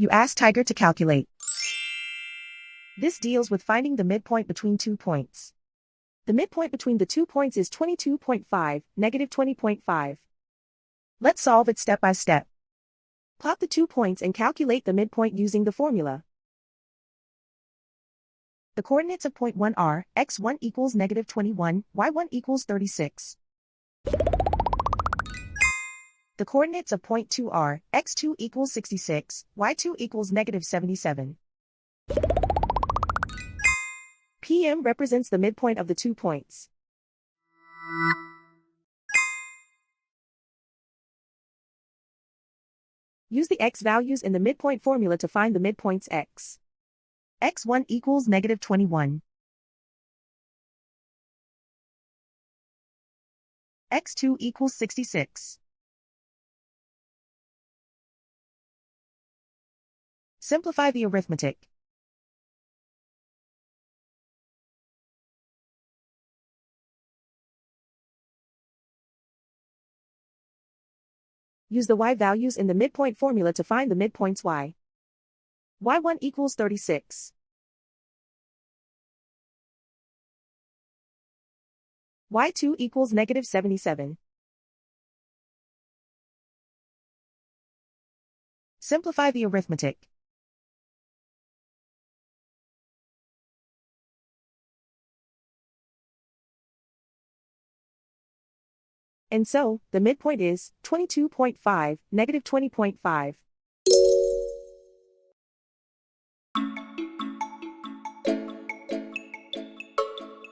You ask Tiger to calculate. This deals with finding the midpoint between 2 points. The midpoint between the 2 points is 22.5, negative 20.5. Let's solve it step by step. Plot the 2 points and calculate the midpoint using the formula. The coordinates of point 1 are, x1 equals negative 21, y1 equals 36. The coordinates of point 2 are, x2 equals 66, y2 equals negative 77. PM represents the midpoint of the 2 points. Use the x values in the midpoint formula to find the midpoints x. x1 equals negative 21. x2 equals 66. Simplify the arithmetic. Use the y values in the midpoint formula to find the midpoints y. y1 equals 36. y2 equals negative 77. Simplify the arithmetic. And so, the midpoint is 22.5, negative 20.5.